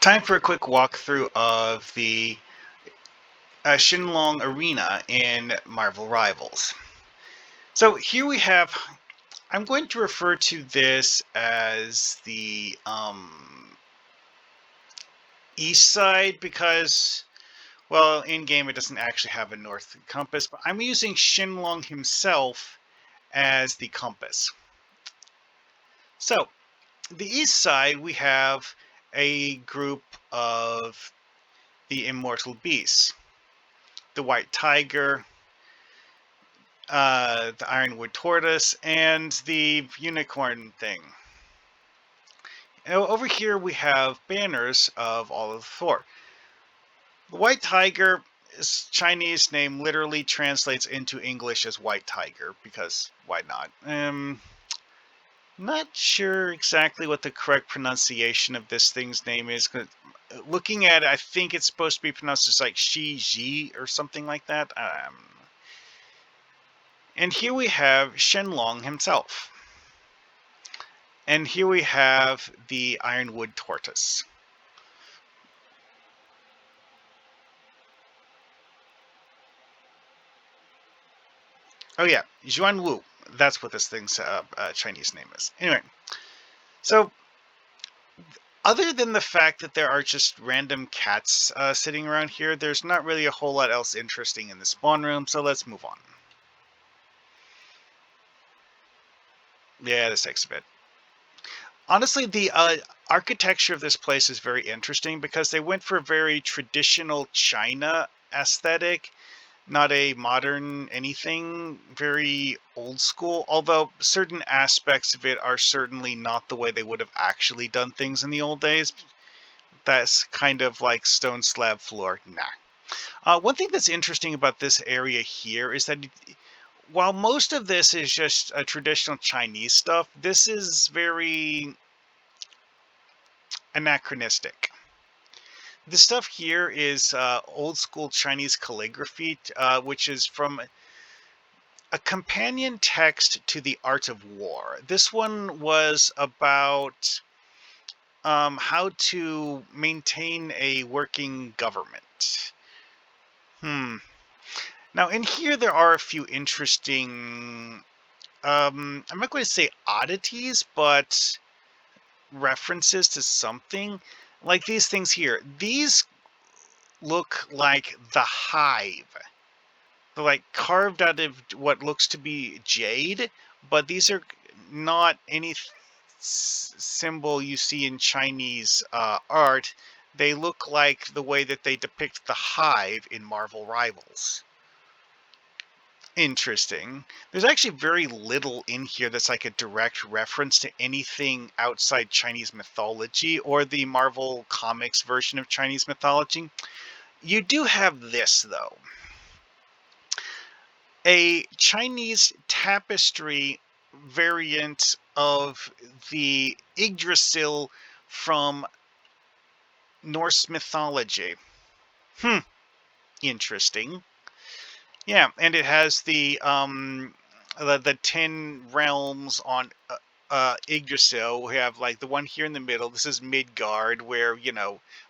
Time for a quick walkthrough of the Shenloong arena in Marvel Rivals. So here we have, I'm going to refer to this as the east side because, well, in game it doesn't actually have a north compass, but I'm using Shenloong himself as the compass. So the east side we have a group of the immortal beasts. The white tiger, the ironwood tortoise, and the unicorn thing. Over here we have banners of all of the four. The white tiger, Chinese name, literally translates into English as white tiger, because why not? Not sure exactly what the correct pronunciation of this thing's name is. Looking at it, I think it's supposed to be pronounced as like Xiezhi or something like that. And here we have Shenloong himself. And here we have the ironwood tortoise. Oh yeah, Xuanwu. That's what this thing's Chinese name is. Anyway, so other than the fact that there are just random cats sitting around here, there's not really a whole lot else interesting in the spawn room, so let's move on. Yeah, this takes a bit. Honestly, the architecture of this place is very interesting because they went for a very traditional China aesthetic, not a modern anything, very old school, although certain aspects of it are certainly not the way they would have actually done things in the old days. That's kind of like stone slab floor. Nah. One thing that's interesting about this area here is that while most of this is just traditional Chinese stuff, this is very anachronistic. The stuff here is old school Chinese calligraphy, which is from a companion text to the Art of War. This one was about how to maintain a working government. Now, in here, there are a few interesting, I'm not going to say oddities, but references to something. Like these things here. These look like the hive. They're like carved out of what looks to be jade, but these are not any symbol you see in Chinese art. They look like the way that they depict the hive in Marvel Rivals. Interesting. There's actually very little in here that's like a direct reference to anything outside Chinese mythology or the Marvel Comics version of Chinese mythology. You do have this, though. A Chinese tapestry variant of the Yggdrasil from Norse mythology. Interesting. Yeah, and it has the 10 realms on Yggdrasil. We have like the one here in the middle. This is Midgard, where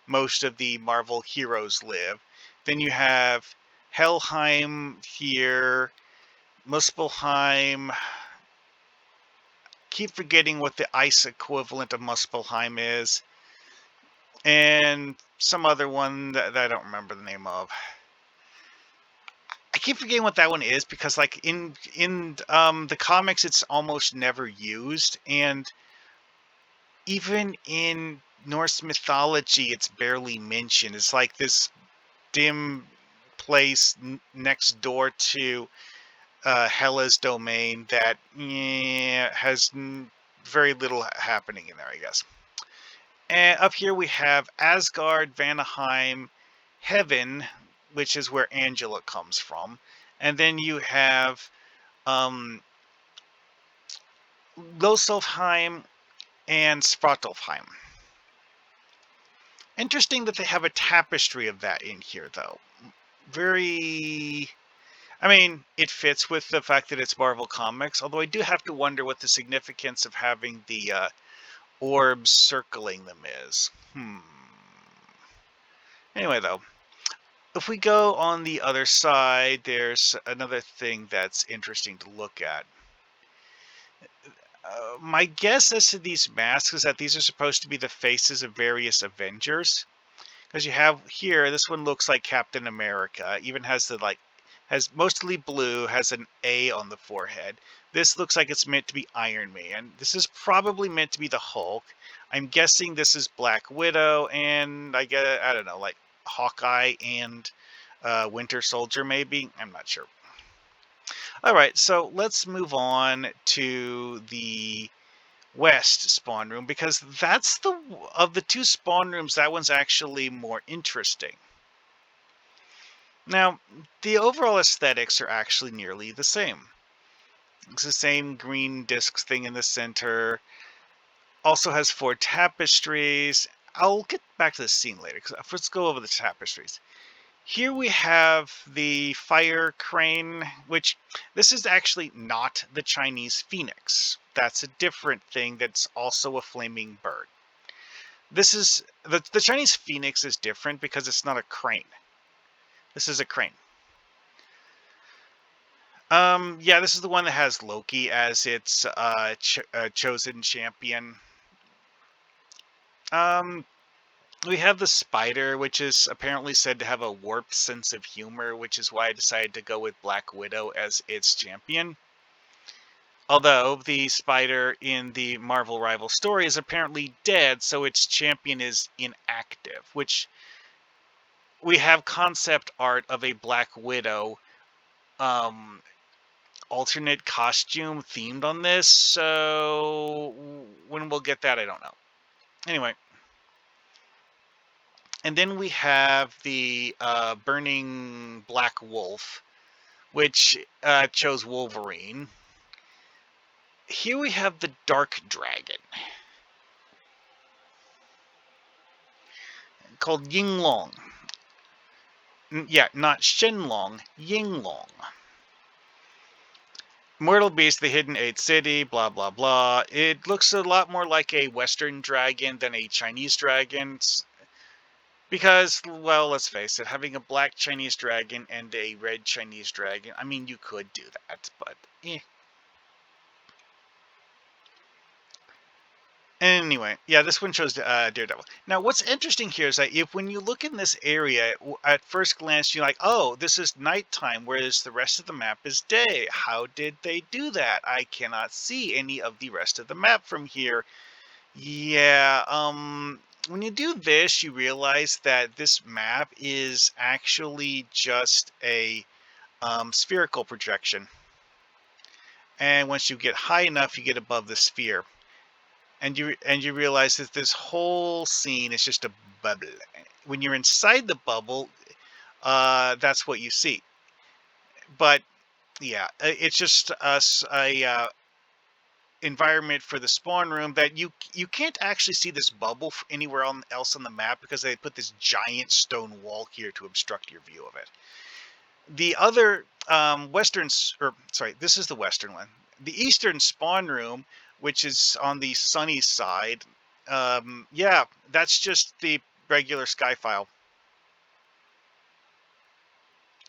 most of the Marvel heroes live. Then you have Helheim here, Muspelheim. Keep forgetting what the ice equivalent of Muspelheim is, and some other one that I don't remember the name of. I keep forgetting what that one is because, like in the comics, it's almost never used, and even in Norse mythology, it's barely mentioned. It's like this dim place next door to Hela's domain that has very little happening in there, I guess. And up here we have Asgard, Vanaheim, Heaven, which is where Angela comes from. And then you have Losselfheim and Svartalfheim. Interesting that they have a tapestry of that in here, though. Very... I mean, it fits with the fact that it's Marvel Comics, although I do have to wonder what the significance of having the orbs circling them is. Anyway, though, if we go on the other side, there's another thing that's interesting to look at. My guess as to these masks is that these are supposed to be the faces of various Avengers. Because you have here, this one looks like Captain America. Even has the has mostly blue, has an A on the forehead. This looks like it's meant to be Iron Man. This is probably meant to be the Hulk. I'm guessing this is Black Widow, and I don't know, like Hawkeye and Winter Soldier, maybe. I'm not sure. All right, so let's move on to the West spawn room, because that's of the two spawn rooms, that one's actually more interesting. Now, the overall aesthetics are actually nearly the same. It's the same green disc thing in the center. Also has 4 tapestries. I'll get back to the scene later, because let's go over the tapestries. Here we have the fire crane, which this is actually not the Chinese phoenix. That's a different thing that's also a flaming bird. This is the Chinese phoenix is different because it's not a crane. This is a crane. Yeah, this is the one that has Loki as its chosen champion. We have the spider, which is apparently said to have a warped sense of humor, which is why I decided to go with Black Widow as its champion. Although the spider in the Marvel Rival story is apparently dead, so its champion is inactive, which we have concept art of a Black Widow alternate costume themed on this, so when we'll get that, I don't know. Anyway, and then we have the burning black wolf, which chose Wolverine. Here we have the dark dragon called Yinglong. Yeah, not Shenloong, Yinglong. Mortal Beast, the Hidden Eighth City, blah, blah, blah. It looks a lot more like a Western dragon than a Chinese dragon. Because, well, let's face it, having a black Chinese dragon and a red Chinese dragon, I mean, you could do that, but eh. Anyway, yeah, this one shows Daredevil. Now, what's interesting here is that when you look in this area, at first glance, you're like, oh, this is nighttime, whereas the rest of the map is day. How did they do that? I cannot see any of the rest of the map from here. Yeah, when you do this, you realize that this map is actually just a spherical projection. And once you get high enough, you get above the sphere. And you realize that this whole scene is just a bubble. When you're inside the bubble, that's what you see. But yeah, it's just a environment for the spawn room that you can't actually see this bubble anywhere else on the map because they put this giant stone wall here to obstruct your view of it. The other this is the western one. The eastern spawn room, which is on the sunny side, yeah, that's just the regular Skyfile.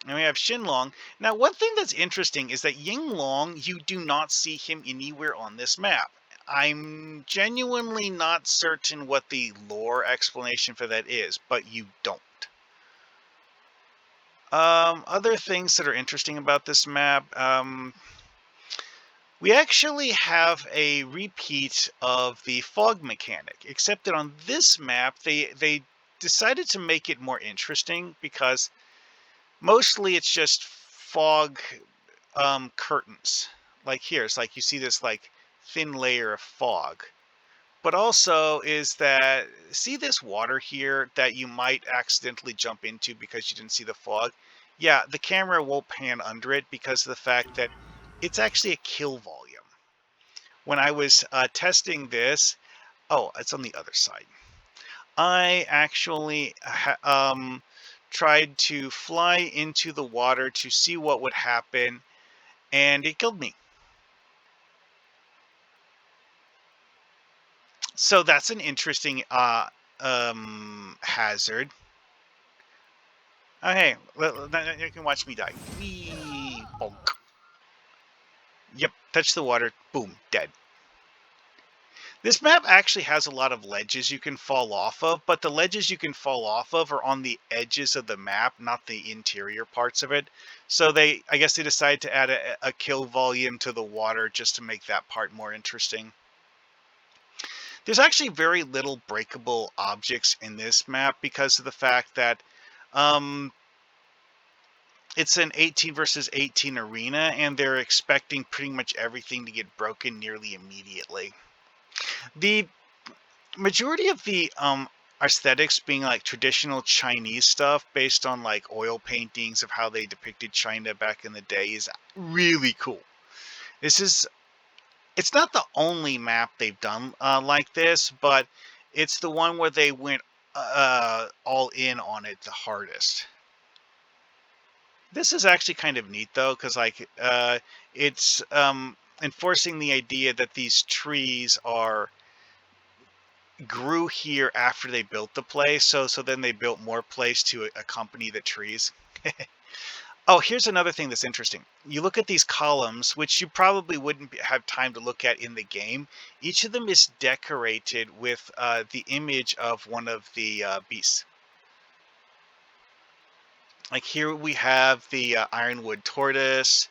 And we have Shenloong. Now, one thing that's interesting is that Yinglong, you do not see him anywhere on this map. I'm genuinely not certain what the lore explanation for that is, but you don't. Other things that are interesting about this map, we actually have a repeat of the fog mechanic, except that on this map, they decided to make it more interesting because mostly it's just fog curtains. Like here, it's like you see this like thin layer of fog. But also is that, see this water here that you might accidentally jump into because you didn't see the fog? Yeah, the camera won't pan under it because of the fact that it's actually a kill volume. When I was testing this, oh, it's on the other side. I actually tried to fly into the water to see what would happen, and it killed me. So that's an interesting hazard. Oh, hey, you can watch me die. Wee, bonk. Yep, touch the water. Boom, dead. This map actually has a lot of ledges you can fall off of, but the ledges you can fall off of are on the edges of the map, not the interior parts of it. So I guess they decided to add a kill volume to the water just to make that part more interesting. There's actually very little breakable objects in this map because of the fact that it's an 18 versus 18 arena, and they're expecting pretty much everything to get broken nearly immediately. The majority of the aesthetics being like traditional Chinese stuff based on like oil paintings of how they depicted China back in the day is really cool. It's not the only map they've done like this, but it's the one where they went all in on it the hardest. This is actually kind of neat though, because like it's enforcing the idea that these trees grew here after they built the place, so then they built more place to accompany the trees. Oh, here's another thing that's interesting. You look at these columns, which you probably wouldn't have time to look at in the game. Each of them is decorated with the image of one of the beasts. Like here we have the ironwood tortoise,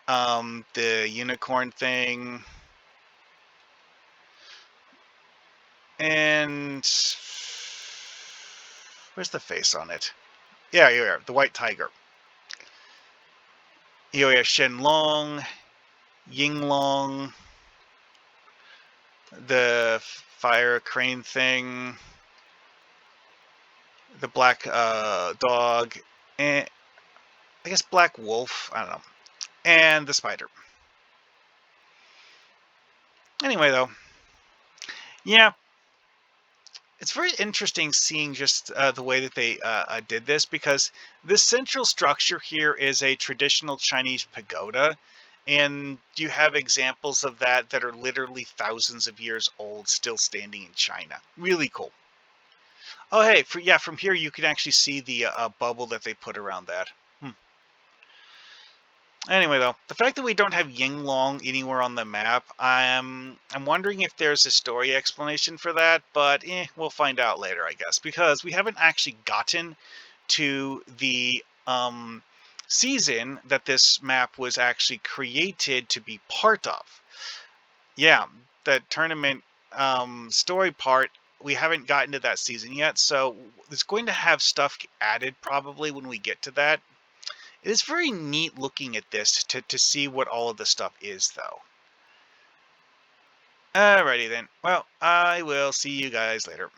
the unicorn thing, and where's the face on it? Yeah, here, the white tiger. Here we have Shenloong, Yinglong, the fire crane thing, the black dog, and I guess black wolf, I don't know, and the spider. Anyway, though, yeah, it's very interesting seeing just the way that they did this, because this central structure here is a traditional Chinese pagoda, and you have examples of that are literally thousands of years old, still standing in China. Really cool. Oh, hey, from here you can actually see the bubble that they put around that. Anyway, though, the fact that we don't have Yinglong anywhere on the map, I'm wondering if there's a story explanation for that, but we'll find out later, I guess, because we haven't actually gotten to the season that this map was actually created to be part of. Yeah, the tournament story part, we haven't gotten to that season yet, so it's going to have stuff added probably when we get to that. It is very neat looking at this to see what all of the stuff is, though. Alrighty then. Well, I will see you guys later.